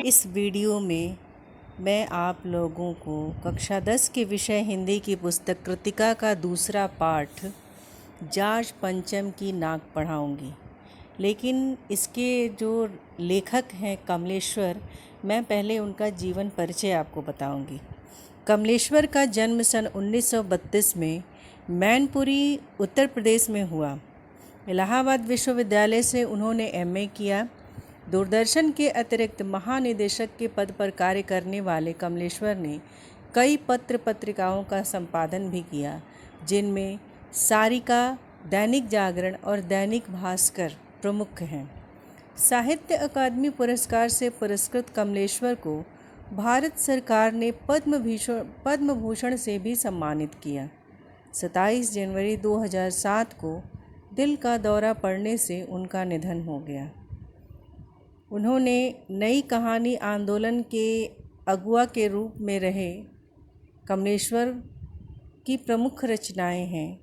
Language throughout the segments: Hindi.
इस वीडियो में मैं आप लोगों को कक्षा 10 के विषय हिंदी की पुस्तक कृतिका का दूसरा पाठ जाज पंचम की नाक पढ़ाऊंगी। लेकिन इसके जो लेखक हैं कमलेश्वर, मैं पहले उनका जीवन परिचय आपको बताऊंगी। कमलेश्वर का जन्म सन 1932 में मैनपुरी उत्तर प्रदेश में हुआ। इलाहाबाद विश्वविद्यालय से उन्होंने एमए किया। दूरदर्शन के अतिरिक्त महानिदेशक के पद पर कार्य करने वाले कमलेश्वर ने कई पत्र पत्रिकाओं का संपादन भी किया, जिनमें सारिका, दैनिक जागरण और दैनिक भास्कर प्रमुख हैं। साहित्य अकादमी पुरस्कार से पुरस्कृत कमलेश्वर को भारत सरकार ने पद्म भूषण से भी सम्मानित किया। 27 जनवरी 2007 को दिल का दौरा पड़ने से उनका निधन हो गया। उन्होंने नई कहानी आंदोलन के अगुआ के रूप में रहे। कमलेश्वर की प्रमुख रचनाएं हैं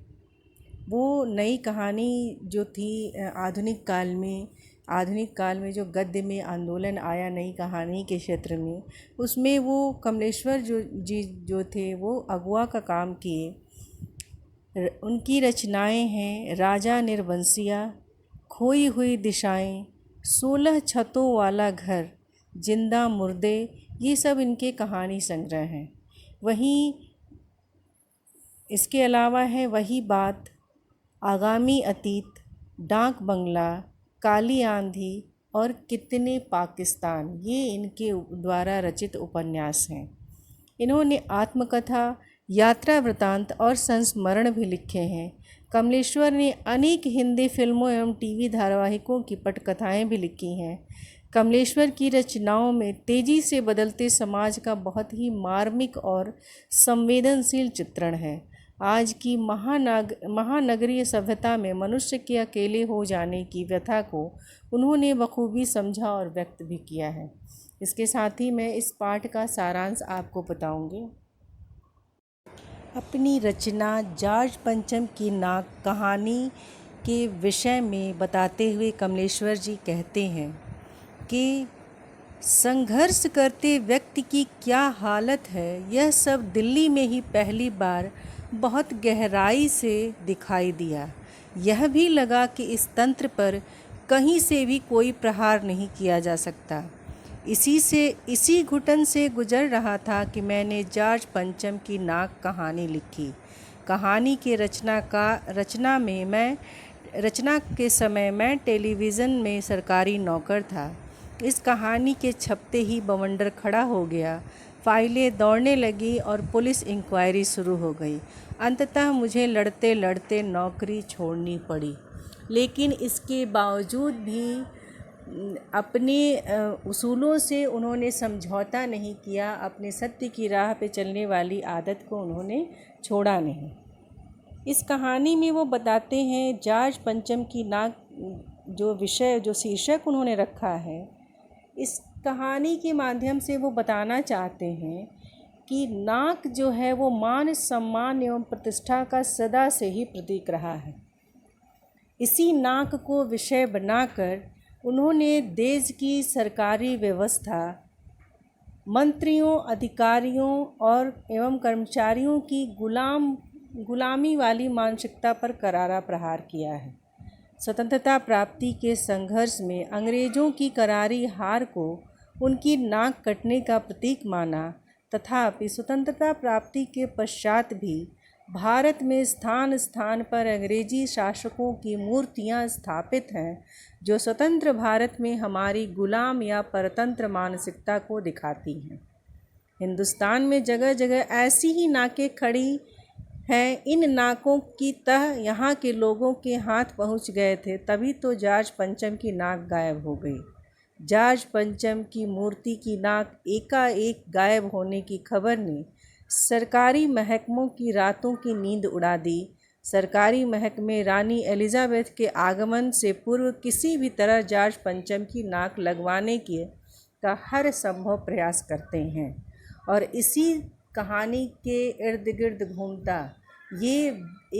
वो नई कहानी जो थी आधुनिक काल में जो गद्य में आंदोलन आया नई कहानी के क्षेत्र में, उसमें वो कमलेश्वर जो थे वो अगुआ का काम किए। उनकी रचनाएं हैं राजा निर्बंसिया, खोई हुई दिशाएं, 16 छतों वाला घर, जिंदा मुर्दे, ये सब इनके कहानी संग्रह हैं। वहीं इसके अलावा है वही बात, आगामी अतीत, डाक बंगला, काली आंधी और कितने पाकिस्तान, ये इनके द्वारा रचित उपन्यास हैं। इन्होंने आत्मकथा, यात्रा वृतांत और संस्मरण भी लिखे हैं। कमलेश्वर ने अनेक हिंदी फिल्मों एवं टीवी धारावाहिकों की पटकथाएं भी लिखी हैं। कमलेश्वर की रचनाओं में तेजी से बदलते समाज का बहुत ही मार्मिक और संवेदनशील चित्रण है। आज की महानगरीय सभ्यता में मनुष्य के अकेले हो जाने की व्यथा को उन्होंने बखूबी समझा और व्यक्त भी किया है। इसके साथ ही मैं इस पाठ का सारांश आपको बताऊंगी। अपनी रचना जाज पंचम की नाक कहानी के विषय में बताते हुए कमलेश्वर जी कहते हैं कि संघर्ष करते व्यक्ति की क्या हालत है, यह सब दिल्ली में ही पहली बार बहुत गहराई से दिखाई दिया। यह भी लगा कि इस तंत्र पर कहीं से भी कोई प्रहार नहीं किया जा सकता। इसी घुटन से गुजर रहा था कि मैंने जाज पंचम की नाक कहानी लिखी। कहानी के रचना के समय मैं टेलीविज़न में सरकारी नौकर था। इस कहानी के छपते ही बवंडर खड़ा हो गया, फाइलें दौड़ने लगी और पुलिस इंक्वायरी शुरू हो गई। अंततः मुझे लड़ते लड़ते नौकरी छोड़नी पड़ी। लेकिन इसके बावजूद भी अपने उसूलों से उन्होंने समझौता नहीं किया। अपने सत्य की राह पे चलने वाली आदत को उन्होंने छोड़ा नहीं। इस कहानी में वो बताते हैं जाज पंचम की नाक, जो शीर्षक उन्होंने रखा है, इस कहानी के माध्यम से वो बताना चाहते हैं कि नाक जो है वो मान, सम्मान एवं प्रतिष्ठा का सदा से ही प्रतीक रहा है। इसी नाक को विषय बनाकर उन्होंने देश की सरकारी व्यवस्था, मंत्रियों, अधिकारियों और एवं कर्मचारियों की गुलामी वाली मानसिकता पर करारा प्रहार किया है। स्वतंत्रता प्राप्ति के संघर्ष में अंग्रेज़ों की करारी हार को उनकी नाक कटने का प्रतीक माना। तथापि स्वतंत्रता प्राप्ति के पश्चात भी भारत में स्थान स्थान पर अंग्रेजी शासकों की मूर्तियां स्थापित हैं, जो स्वतंत्र भारत में हमारी गुलाम या परतंत्र मानसिकता को दिखाती हैं। हिंदुस्तान में जगह जगह ऐसी ही नाकें खड़ी हैं। इन नाकों की तह यहाँ के लोगों के हाथ पहुँच गए थे, तभी तो जाज पंचम की नाक गायब हो गई। जाज पंचम की मूर्ति की नाक एकाएक गायब होने की खबर ने सरकारी महकमों की रातों की नींद उड़ा दी। सरकारी महकमे रानी एलिजाबेथ के आगमन से पूर्व किसी भी तरह जाज पंचम की नाक लगवाने का हर संभव प्रयास करते हैं। और इसी कहानी के इर्द गिर्द घूमता ये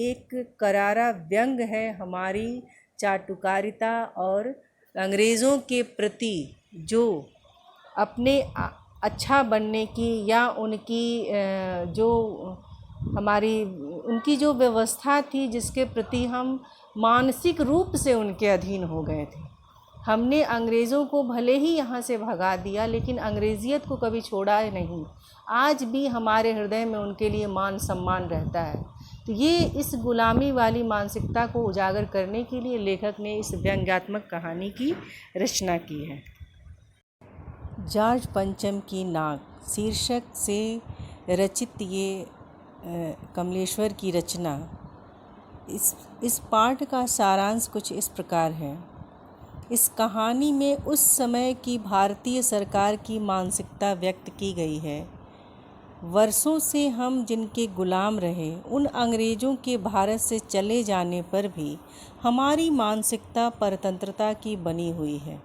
एक करारा व्यंग है हमारी चाटुकारिता और अंग्रेज़ों के प्रति जो अपने अच्छा बनने की या उनकी जो हमारी उनकी जो व्यवस्था थी जिसके प्रति हम मानसिक रूप से उनके अधीन हो गए थे। हमने अंग्रेज़ों को भले ही यहाँ से भगा दिया, लेकिन अंग्रेज़ियत को कभी छोड़ा नहीं। आज भी हमारे हृदय में उनके लिए मान सम्मान रहता है। तो ये इस गुलामी वाली मानसिकता को उजागर करने के लिए लेखक ने इस व्यंग्यात्मक कहानी की रचना की है। जॉर्ज पंचम की नाक शीर्षक से रचित ये कमलेश्वर की रचना। इस पाठ का सारांश कुछ इस प्रकार है। इस कहानी में उस समय की भारतीय सरकार की मानसिकता व्यक्त की गई है। वर्षों से हम जिनके गुलाम रहे, उन अंग्रेज़ों के भारत से चले जाने पर भी हमारी मानसिकता परतंत्रता की बनी हुई है।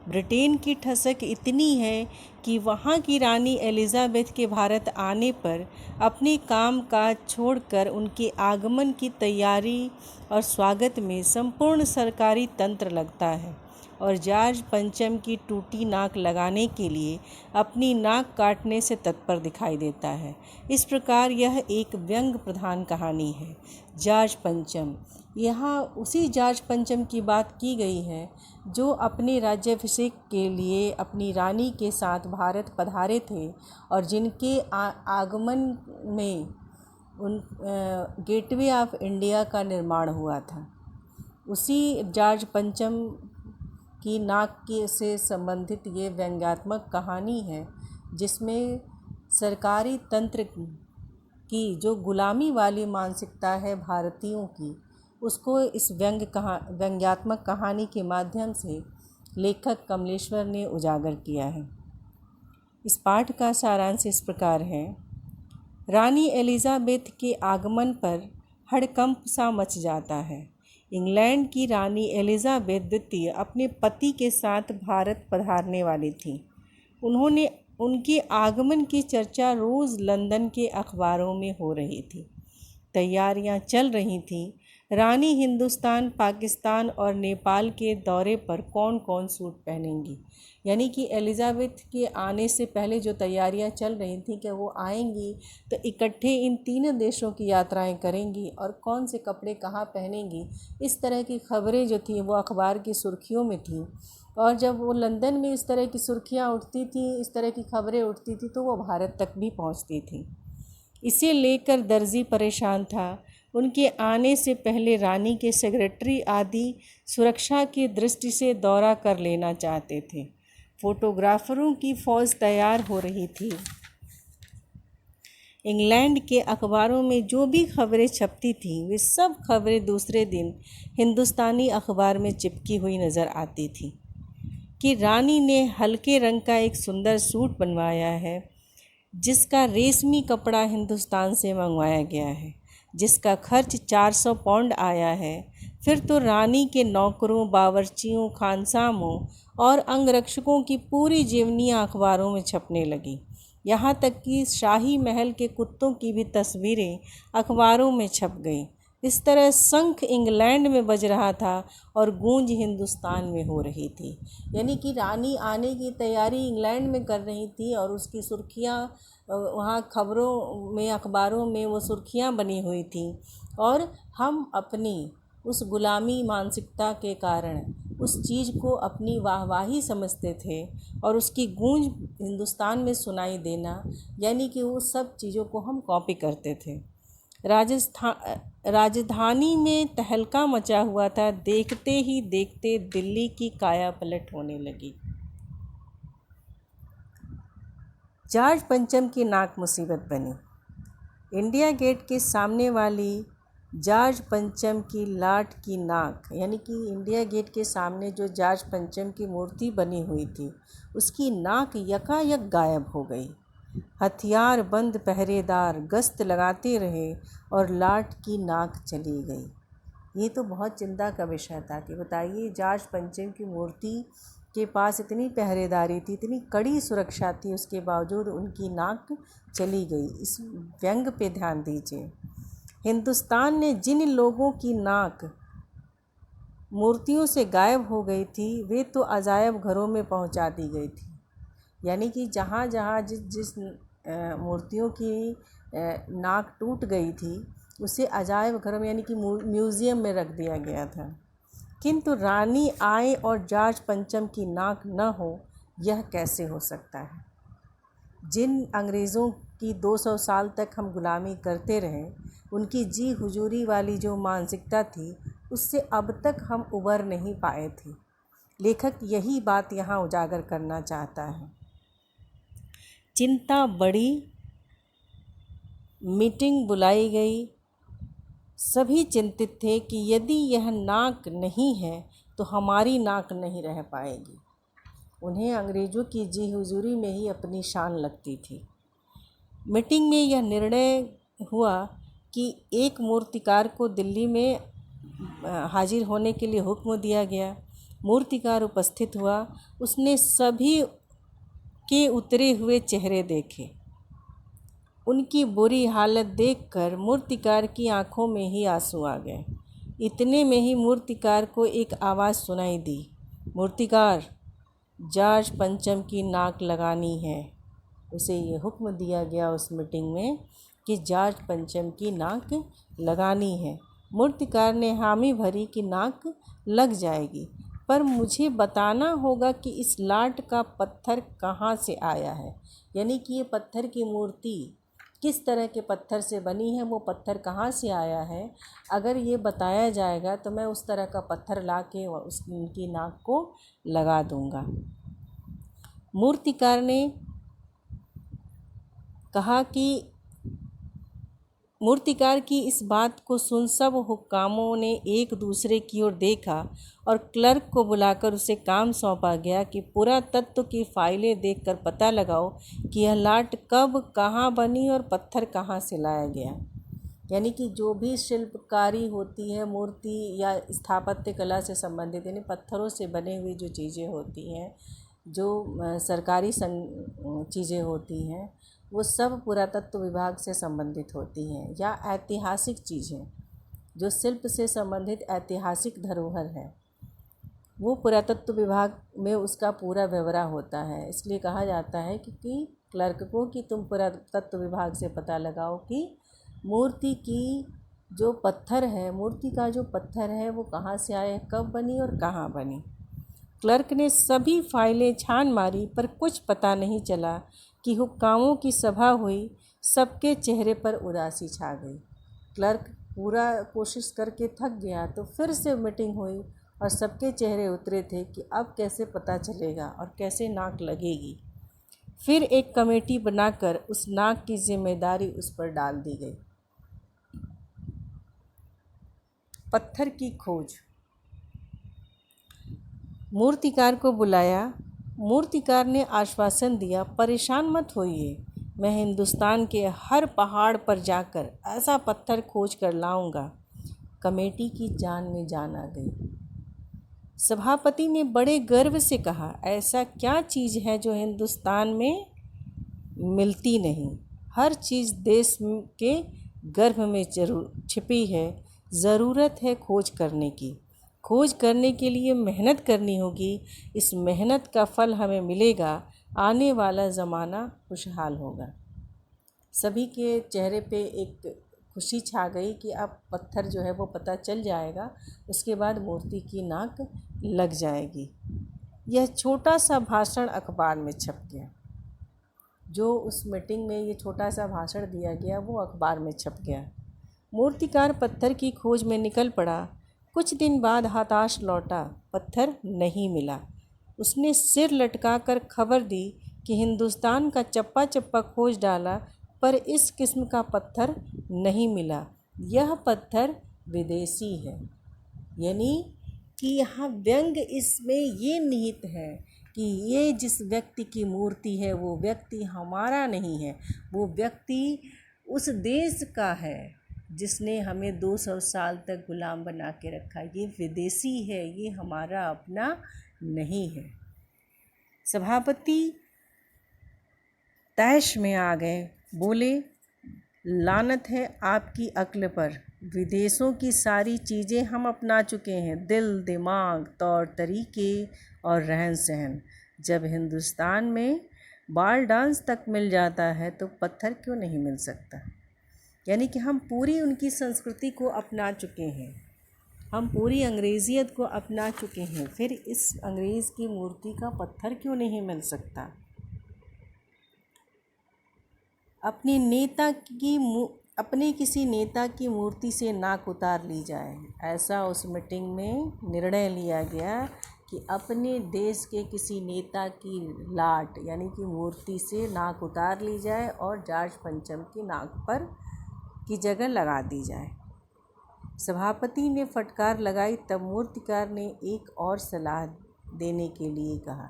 ब्रिटेन की ठसक इतनी है कि वहाँ की रानी एलिज़ाबेथ के भारत आने पर अपने काम काज छोड़कर उनके आगमन की तैयारी और स्वागत में संपूर्ण सरकारी तंत्र लगता है और जॉर्ज पंचम की टूटी नाक लगाने के लिए अपनी नाक काटने से तत्पर दिखाई देता है। इस प्रकार यह एक व्यंग प्रधान कहानी है। जॉर्ज पंचम, यहाँ उसी जॉर्ज पंचम की बात की गई है जो अपने राज्याभिषेक के लिए अपनी रानी के साथ भारत पधारे थे और जिनके आगमन में गेटवे ऑफ इंडिया का निर्माण हुआ था। उसी जॉर्ज पंचम की नाक के से संबंधित ये व्यंग्यात्मक कहानी है जिसमें सरकारी तंत्र की जो गुलामी वाली मानसिकता है भारतीयों की, उसको इस व्यंग्यात्मक कहानी के माध्यम से लेखक कमलेश्वर ने उजागर किया है। इस पाठ का सारांश इस प्रकार है। रानी एलिज़ाबेथ के आगमन पर हड़कंप सा मच जाता है। इंग्लैंड की रानी एलिज़ाबेथ द्वितीय अपने पति के साथ भारत पधारने वाली थी। उनके आगमन की चर्चा रोज़ लंदन के अखबारों में हो रही थी। तैयारियां चल रही थीं। रानी हिंदुस्तान, पाकिस्तान और नेपाल के दौरे पर कौन कौन सूट पहनेंगी, यानी कि एलिज़ाबेथ के आने से पहले जो तैयारियां चल रही थी कि वो आएंगी तो इकट्ठे इन तीनों देशों की यात्राएं करेंगी और कौन से कपड़े कहाँ पहनेंगी, इस तरह की खबरें जो थी वो अखबार की सुर्खियों में थी। और जब वो लंदन में इस तरह की सुर्खियाँ उठती थी, इस तरह की खबरें उठती थी, तो वो भारत तक भी पहुँचती थी। इसे लेकर दर्जी परेशान था। उनके आने से पहले रानी के सेक्रेटरी आदि सुरक्षा की दृष्टि से दौरा कर लेना चाहते थे। फोटोग्राफरों की फ़ौज तैयार हो रही थी। इंग्लैंड के अखबारों में जो भी खबरें छपती थीं, वे सब खबरें दूसरे दिन हिंदुस्तानी अखबार में चिपकी हुई नज़र आती थीं कि रानी ने हल्के रंग का एक सुंदर सूट बनवाया है, जिसका रेशमी कपड़ा हिंदुस्तान से मंगवाया गया है, जिसका खर्च 400 पाउंड आया है। फिर तो रानी के नौकरों, बावर्चियों, खानसामों और अंगरक्षकों की पूरी जीवनियाँ अखबारों में छपने लगी। यहाँ तक कि शाही महल के कुत्तों की भी तस्वीरें अखबारों में छप गईं। इस तरह शंख इंग्लैंड में बज रहा था और गूंज हिंदुस्तान में हो रही थी। यानी कि रानी आने की तैयारी इंग्लैंड में कर रही थी और उसकी सुर्खियाँ वहाँ खबरों में, अखबारों में वो सुर्खियाँ बनी हुई थी। और हम अपनी उस गुलामी मानसिकता के कारण उस चीज़ को अपनी वाहवाही समझते थे और उसकी गूंज हिंदुस्तान में सुनाई देना, यानी कि वो सब चीज़ों को हम कॉपी करते थे। राजधानी में तहलका मचा हुआ था। देखते ही देखते दिल्ली की काया पलट होने लगी। जॉर्ज पंचम की नाक मुसीबत बनी। इंडिया गेट के सामने वाली जॉर्ज पंचम की लाट की नाक, यानी कि इंडिया गेट के सामने जो जॉर्ज पंचम की मूर्ति बनी हुई थी, उसकी नाक यकायक गायब हो गई। हथियार बंद पहरेदार गश्त लगाते रहे और लाट की नाक चली गई। ये तो बहुत चिंता का विषय था कि बताइए, जॉर्ज पंचम की मूर्ति के पास इतनी पहरेदारी थी, इतनी कड़ी सुरक्षा थी, उसके बावजूद उनकी नाक चली गई। इस व्यंग पे ध्यान दीजिए। हिंदुस्तान ने जिन लोगों की नाक मूर्तियों से गायब हो गई थी, वे तो अजायब घरों में पहुंचा दी गई थी। यानी कि जहाँ जहाँ जिस जिस मूर्तियों की नाक टूट गई थी उसे अजायब घर में यानी कि म्यूज़ियम में रख दिया गया था। किंतु रानी आए और जॉर्ज पंचम की नाक न हो, यह कैसे हो सकता है? जिन अंग्रेज़ों की 200 साल तक हम गुलामी करते रहे, उनकी जी हुजूरी वाली जो मानसिकता थी उससे अब तक हम उबर नहीं पाए थे। लेखक यही बात यहाँ उजागर करना चाहता है। चिंता बढ़ी, मीटिंग बुलाई गई। सभी चिंतित थे कि यदि यह नाक नहीं है तो हमारी नाक नहीं रह पाएगी। उन्हें अंग्रेज़ों की जी हुजूरी में ही अपनी शान लगती थी। मीटिंग में यह निर्णय हुआ कि एक मूर्तिकार को दिल्ली में हाजिर होने के लिए हुक्म दिया गया। मूर्तिकार उपस्थित हुआ। उसने सभी के उतरे हुए चेहरे देखे। उनकी बुरी हालत देखकर मूर्तिकार की आंखों में ही आंसू आ गए। इतने में ही मूर्तिकार को एक आवाज़ सुनाई दी, मूर्तिकार, जॉर्ज पंचम की नाक लगानी है। उसे ये हुक्म दिया गया उस मीटिंग में कि जॉर्ज पंचम की नाक लगानी है। मूर्तिकार ने हामी भरी कि नाक लग जाएगी, पर मुझे बताना होगा कि इस लाट का पत्थर कहाँ से आया है, यानी कि ये पत्थर की मूर्ति किस तरह के पत्थर से बनी है, वो पत्थर कहाँ से आया है। अगर ये बताया जाएगा तो मैं उस तरह का पत्थर ला के उनकी नाक को लगा दूंगा। मूर्तिकार ने कहा कि मूर्तिकार की इस बात को सुन सब हुक्कामों ने एक दूसरे की ओर देखा और क्लर्क को बुलाकर उसे काम सौंपा गया कि पुरातत्व की फाइलें देखकर पता लगाओ कि यह लाट कब कहाँ बनी और पत्थर कहाँ से लाया गया। यानी कि जो भी शिल्पकारी होती है, मूर्ति या स्थापत्य कला से संबंधित, यानी पत्थरों से बने हुई जो चीज़ें होती हैं, जो सरकारी चीज़ें होती हैं, वो सब पुरातत्व विभाग से संबंधित होती हैं। या ऐतिहासिक चीज़ें जो शिल्प से संबंधित ऐतिहासिक धरोहर है, वो पुरातत्व विभाग में उसका पूरा ब्यौरा होता है। इसलिए कहा जाता है कि क्लर्क को कि तुम पुरातत्व विभाग से पता लगाओ कि मूर्ति की जो पत्थर है, मूर्ति का जो पत्थर है वो कहाँ से आया, कब बनी और कहाँ बनी। क्लर्क ने सभी फाइलें छान मारी, पर कुछ पता नहीं चला कि हुक्कामों की सभा हुई। सबके चेहरे पर उदासी छा गई। क्लर्क पूरा कोशिश करके थक गया तो फिर से मीटिंग हुई और सबके चेहरे उतरे थे कि अब कैसे पता चलेगा और कैसे नाक लगेगी। फिर एक कमेटी बनाकर उस नाक की जिम्मेदारी उस पर डाल दी गई। पत्थर की खोज। मूर्तिकार को बुलाया। मूर्तिकार ने आश्वासन दिया, परेशान मत होइए, मैं हिंदुस्तान के हर पहाड़ पर जाकर ऐसा पत्थर खोज कर लाऊंगा। कमेटी की जान में जान आ गई। सभापति ने बड़े गर्व से कहा, ऐसा क्या चीज़ है जो हिंदुस्तान में मिलती नहीं? हर चीज़ देश के गर्भ में छिपी है। ज़रूरत है खोज करने की। खोज करने के लिए मेहनत करनी होगी। इस मेहनत का फल हमें मिलेगा। आने वाला ज़माना खुशहाल होगा। सभी के चेहरे पे एक खुशी छा गई कि अब पत्थर जो है वो पता चल जाएगा, उसके बाद मूर्ति की नाक लग जाएगी। यह छोटा सा भाषण अखबार में छप गया। जो उस मीटिंग में ये छोटा सा भाषण दिया गया वो अखबार में छप गया। मूर्तिकार पत्थर की खोज में निकल पड़ा। कुछ दिन बाद हताश लौटा, पत्थर नहीं मिला। उसने सिर लटकाकर खबर दी कि हिंदुस्तान का चप्पा चप्पा खोज डाला, पर इस किस्म का पत्थर नहीं मिला। यह पत्थर विदेशी है। यानी कि यहाँ व्यंग इसमें ये निहित है कि ये जिस व्यक्ति की मूर्ति है वो व्यक्ति हमारा नहीं है, वो व्यक्ति उस देश का है जिसने हमें 200 साल तक गुलाम बना के रखा। ये विदेशी है, ये हमारा अपना नहीं है। सभापति तैश में आ गए, बोले, लानत है आपकी अक्ल पर। विदेशों की सारी चीज़ें हम अपना चुके हैं, दिल, दिमाग, तौर तरीके और रहन सहन। जब हिंदुस्तान में बाल डांस तक मिल जाता है तो पत्थर क्यों नहीं मिल सकता। यानी कि हम पूरी उनकी संस्कृति को अपना चुके हैं, हम पूरी अंग्रेज़ियत को अपना चुके हैं, फिर इस अंग्रेज़ की मूर्ति का पत्थर क्यों नहीं मिल सकता। अपने किसी नेता की मूर्ति से नाक उतार ली जाए, ऐसा उस मीटिंग में निर्णय लिया गया कि अपने देश के किसी नेता की लाट यानी कि मूर्ति से नाक उतार ली जाए और जॉर्ज पंचम की नाक पर की जगह लगा दी जाए। सभापति ने फटकार लगाई, तब मूर्तिकार ने एक और सलाह देने के लिए कहा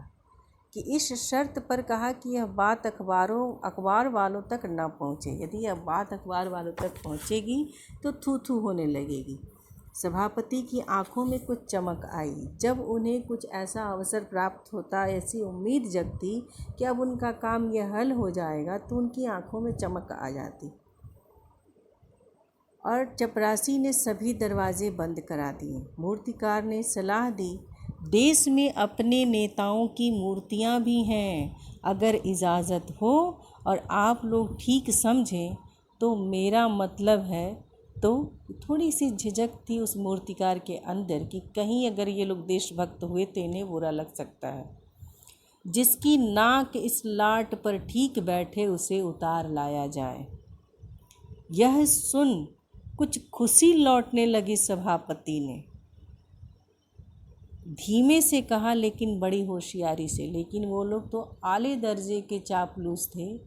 कि इस शर्त पर कहा कि यह बात अखबार वालों तक न पहुँचे। यदि यह बात अखबार वालों तक पहुँचेगी तो थू थू होने लगेगी। सभापति की आंखों में कुछ चमक आई। जब उन्हें कुछ ऐसा अवसर प्राप्त होता, ऐसी उम्मीद जगती कि अब उनका काम यह हल हो जाएगा, तो उनकी आंखों में चमक आ जाती और चपरासी ने सभी दरवाजे बंद करा दिए। मूर्तिकार ने सलाह दी, देश में अपने नेताओं की मूर्तियां भी हैं, अगर इजाज़त हो और आप लोग ठीक समझें तो मेरा मतलब है। तो थोड़ी सी झिझक थी उस मूर्तिकार के अंदर कि कहीं अगर ये लोग देशभक्त हुए तो इन्हें बुरा लग सकता है। जिसकी नाक इस लाट पर ठीक बैठे उसे उतार लाया जाए। यह सुन कुछ खुशी लौटने लगी सभापति ने धीमे से कहा, लेकिन बड़ी होशियारी से। लेकिन वो लोग तो आले दर्जे के चापलूस थे,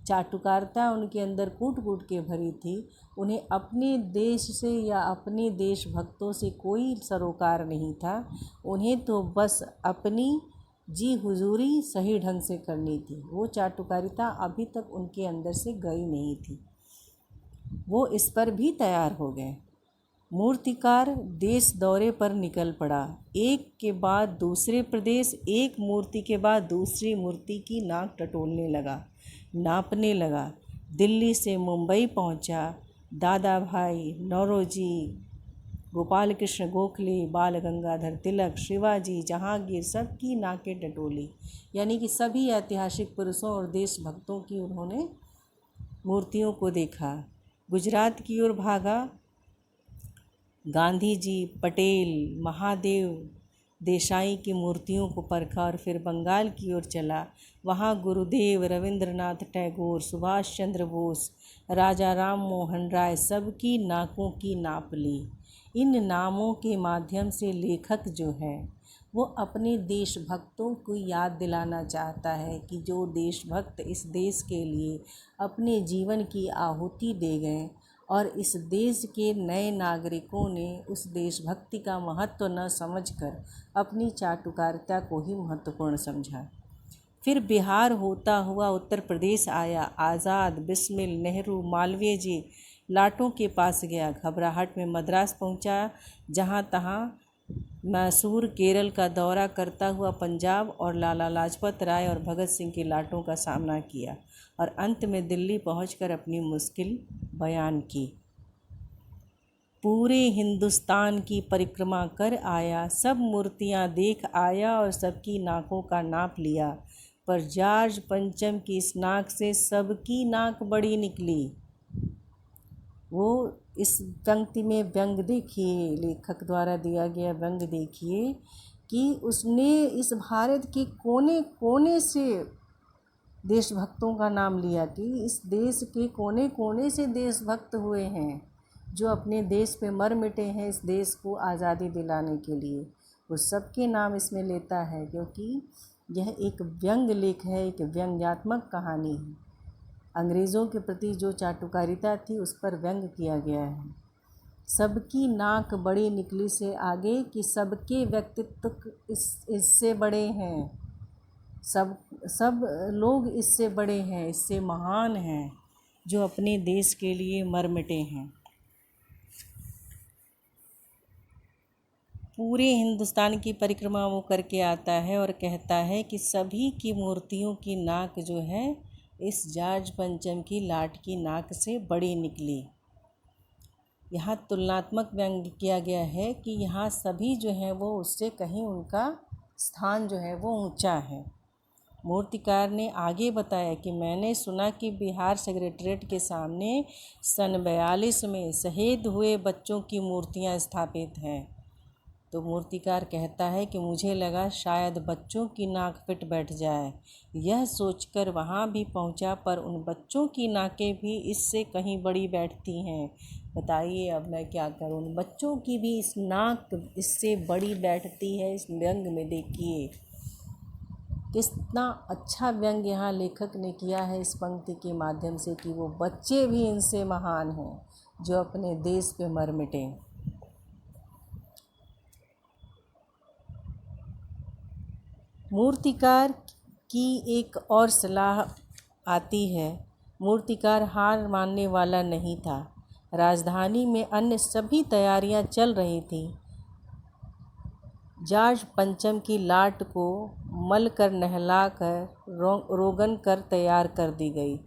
चाटुकारिता उनके अंदर कूट कूट के भरी थी। उन्हें अपने देश से या अपने देशभक्तों से कोई सरोकार नहीं था। उन्हें तो बस अपनी जी हुजूरी सही ढंग से करनी थी। वो चाटुकारिता अभी तक उनके अंदर से गई नहीं थी। वो इस पर भी तैयार हो गए। मूर्तिकार देश दौरे पर निकल पड़ा। एक के बाद दूसरे प्रदेश, एक मूर्ति के बाद दूसरी मूर्ति की नाक टटोलने लगा, नापने लगा। दिल्ली से मुंबई पहुंचा। दादा भाई नौरोजी, गोपाल कृष्ण गोखले, बाल गंगाधर तिलक, शिवाजी, जहांगीर, सबकी नाकें टटोली। यानी कि सभी ऐतिहासिक पुरुषों और देशभक्तों की उन्होंने मूर्तियों को देखा। गुजरात की ओर भागा। गांधी जी, पटेल, महादेव देसाई की मूर्तियों को परखा और फिर बंगाल की ओर चला। वहाँ गुरुदेव, रविंद्रनाथ टैगोर, सुभाष चंद्र बोस, राजा राम मोहन राय सबकी नाकों की नाप ली। इन नामों के माध्यम से लेखक जो है वो अपने देशभक्तों को याद दिलाना चाहता है कि जो देशभक्त इस देश के लिए अपने जीवन की आहुति दे गए और इस देश के नए नागरिकों ने उस देशभक्ति का महत्व न समझकर अपनी चाटुकारिता को ही महत्वपूर्ण समझा। फिर बिहार होता हुआ उत्तर प्रदेश आया। आज़ाद, बिस्मिल, नेहरू, मालवीय जी लाटों के पास गया। घबराहट में मद्रास पहुंचा, जहां तहां मैसूर, केरल का दौरा करता हुआ पंजाब और लाला लाजपत राय और भगत सिंह की लाटों का सामना किया और अंत में दिल्ली पहुंचकर अपनी मुश्किल बयान की। पूरे हिंदुस्तान की परिक्रमा कर आया, सब मूर्तियां देख आया और सबकी नाकों का नाप लिया, पर जॉर्ज पंचम की इस नाक से सबकी नाक बड़ी निकली। वो इस पंक्ति में व्यंग देखिए, लेखक द्वारा दिया गया व्यंग देखिए कि उसने इस भारत के कोने कोने से देशभक्तों का नाम लिया कि इस देश के कोने कोने से देशभक्त हुए हैं जो अपने देश पे मर मिटे हैं इस देश को आज़ादी दिलाने के लिए। वो सबके नाम इसमें लेता है क्योंकि यह एक व्यंग लेख है, एक व्यंग्यात्मक कहानी है। अंग्रेज़ों के प्रति जो चाटुकारिता थी उस पर व्यंग किया गया है। सबकी नाक बड़ी निकली से आगे कि सबके व्यक्तित्व इससे बड़े हैं, सब लोग इससे बड़े हैं, इससे महान हैं जो अपने देश के लिए मर मिटे हैं। पूरे हिंदुस्तान की परिक्रमा वो करके आता है और कहता है कि सभी की मूर्तियों की नाक जो है इस जॉर्ज पंचम की लाट की नाक से बड़ी निकली। यहाँ तुलनात्मक व्यंग किया गया है कि यहाँ सभी जो हैं वो उससे कहीं उनका स्थान जो है वो ऊंचा है। मूर्तिकार ने आगे बताया कि मैंने सुना कि बिहार सेक्रेटेरिएट के सामने सन 42 में शहीद हुए बच्चों की मूर्तियां स्थापित हैं। तो मूर्तिकार कहता है कि मुझे लगा शायद बच्चों की नाक पिट बैठ जाए। यह सोचकर वहाँ भी पहुँचा, पर उन बच्चों की नाकें भी इससे कहीं बड़ी बैठती हैं। बताइए अब मैं क्या करूँ, उन बच्चों की भी इस नाक इससे बड़ी बैठती है। इस व्यंग में देखिए कितना अच्छा व्यंग यहाँ लेखक ने किया है इस पंक्ति के माध्यम से कि वो बच्चे भी इनसे महान हैं जो अपने देश पे मर मिटे। मूर्तिकार की एक और सलाह आती है। मूर्तिकार हार मानने वाला नहीं था। राजधानी में अन्य सभी तैयारियां चल रही थीं। जॉर्ज पंचम की लाट को मल कर नहला कर रोगन कर तैयार कर दी गई।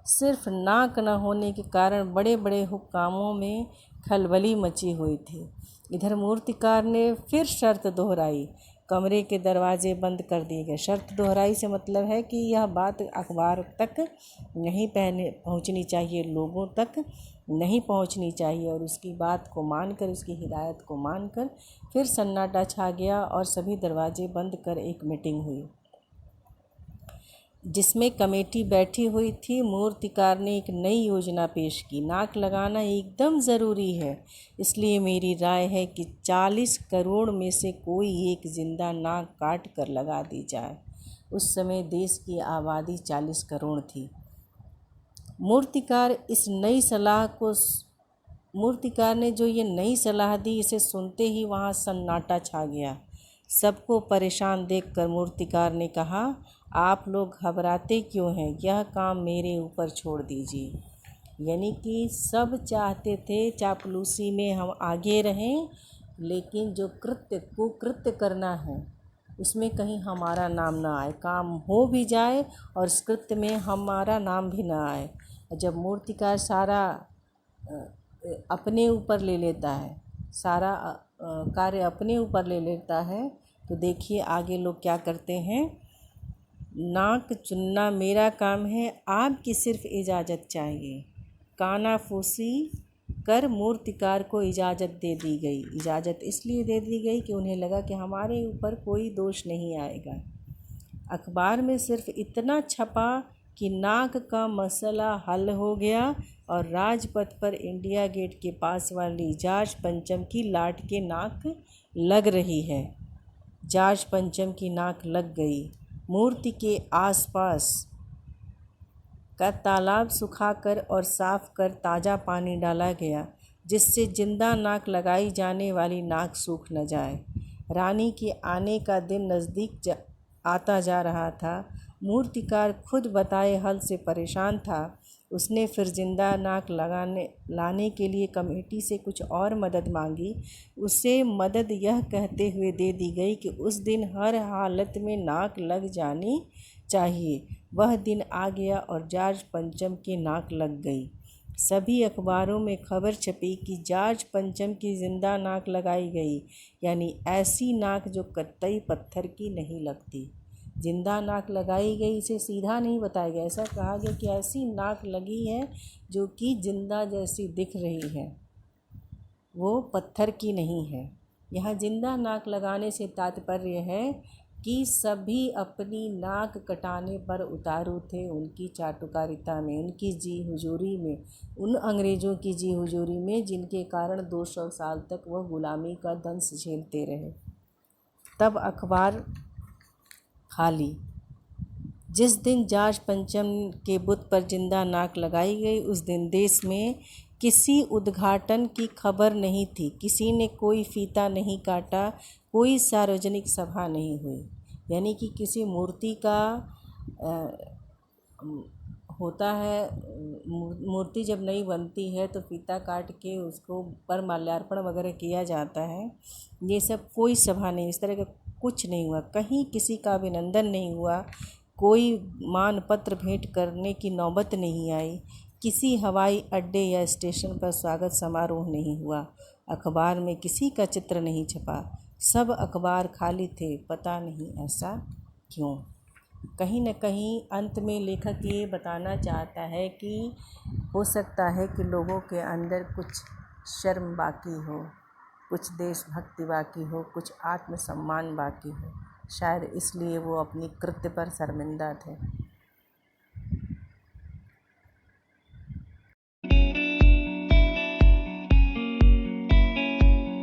सिर्फ नाक न होने के कारण बड़े बड़े हुक्कामों में खलबली मची हुई थी। इधर मूर्तिकार ने फिर शर्त दोहराई। कमरे के दरवाजे बंद कर दिए गए। शर्त दोहराई से मतलब है कि यह बात अखबार तक नहीं पहुंचनी चाहिए, लोगों तक नहीं पहुंचनी चाहिए। और उसकी बात को मानकर, उसकी हिदायत को मानकर फिर सन्नाटा छा गया और सभी दरवाजे बंद कर एक मीटिंग हुई जिसमें कमेटी बैठी हुई थी। मूर्तिकार ने एक नई योजना पेश की। नाक लगाना एकदम ज़रूरी है, इसलिए मेरी राय है कि 40 करोड़ में से कोई एक जिंदा नाक काट कर लगा दी जाए। उस समय देश की आबादी 40 करोड़ थी। मूर्तिकार ने जो ये नई सलाह दी, इसे सुनते ही वहाँ सन्नाटा छा गया। सबको परेशान देखकर मूर्तिकार ने कहा, आप लोग घबराते क्यों हैं? यह काम मेरे ऊपर छोड़ दीजिए। यानी कि सब चाहते थे चापलूसी में हम आगे रहें, लेकिन जो कुकृत्य करना है उसमें कहीं हमारा नाम ना आए। काम हो भी जाए और इस कृत्य में हमारा नाम भी ना आए। जब मूर्तिकार सारा अपने ऊपर ले लेता है, सारा कार्य अपने ऊपर ले लेता है, तो देखिए आगे लोग क्या करते हैं। नाक चुनना मेरा काम है, आपकी सिर्फ इजाज़त चाहिए। कानाफूसी कर मूर्तिकार को इजाज़त दे दी गई। इजाज़त इसलिए दे दी गई कि उन्हें लगा कि हमारे ऊपर कोई दोष नहीं आएगा। अखबार में सिर्फ इतना छपा कि नाक का मसला हल हो गया और राजपथ पर इंडिया गेट के पास वाली जॉर्ज पंचम की लाट के नाक लग रही है। जॉर्ज पंचम की नाक लग गई। मूर्ति के आसपास का तालाब सुखाकर और साफ कर ताज़ा पानी डाला गया, जिससे जिंदा नाक लगाई जाने वाली नाक सूख न जाए। रानी के आने का दिन नज़दीक आता जा रहा था। मूर्तिकार खुद बताए हल से परेशान था। उसने फिर जिंदा नाक लाने के लिए कमेटी से कुछ और मदद मांगी। उसे मदद यह कहते हुए दे दी गई कि उस दिन हर हालत में नाक लग जानी चाहिए। वह दिन आ गया और जॉर्ज पंचम की नाक लग गई। सभी अखबारों में खबर छपी कि जॉर्ज पंचम की जिंदा नाक लगाई गई, यानी ऐसी नाक जो कतई पत्थर की नहीं लगती। जिंदा नाक लगाई गई इसे सीधा नहीं बताया गया, ऐसा कहा गया कि ऐसी नाक लगी है जो कि जिंदा जैसी दिख रही है, वो पत्थर की नहीं है। यहाँ जिंदा नाक लगाने से तात्पर्य है कि सभी अपनी नाक कटाने पर उतारू थे उनकी चाटुकारिता में, उनकी जी हुजूरी में, उन अंग्रेज़ों की जी हुजूरी में जिनके कारण 200 साल तक वह गुलामी का दंश झेलते रहे। तब अखबार खाली। जिस दिन जॉर्ज पंचम के बुत पर जिंदा नाक लगाई गई, उस दिन देश में किसी उद्घाटन की खबर नहीं थी। किसी ने कोई फीता नहीं काटा, कोई सार्वजनिक सभा नहीं हुई। यानी कि किसी मूर्ति का होता है, मूर्ति जब नहीं बनती है तो फीता काट के उसको पर माल्यार्पण वगैरह किया जाता है। ये सब कोई सभा नहीं, इस तरह का कुछ नहीं हुआ। कहीं किसी का अभिनंदन नहीं हुआ, कोई मान पत्र भेंट करने की नौबत नहीं आई। किसी हवाई अड्डे या स्टेशन पर स्वागत समारोह नहीं हुआ। अखबार में किसी का चित्र नहीं छपा। सब अखबार खाली थे, पता नहीं ऐसा क्यों। कहीं न कहीं अंत में लेखक ये बताना चाहता है कि हो सकता है कि लोगों के अंदर कुछ शर्म बाकी हो, कुछ देशभक्ति बाकी हो, कुछ आत्मसम्मान बाकी हो। शायद इसलिए वो अपनी कृत्य पर शर्मिंदा थे।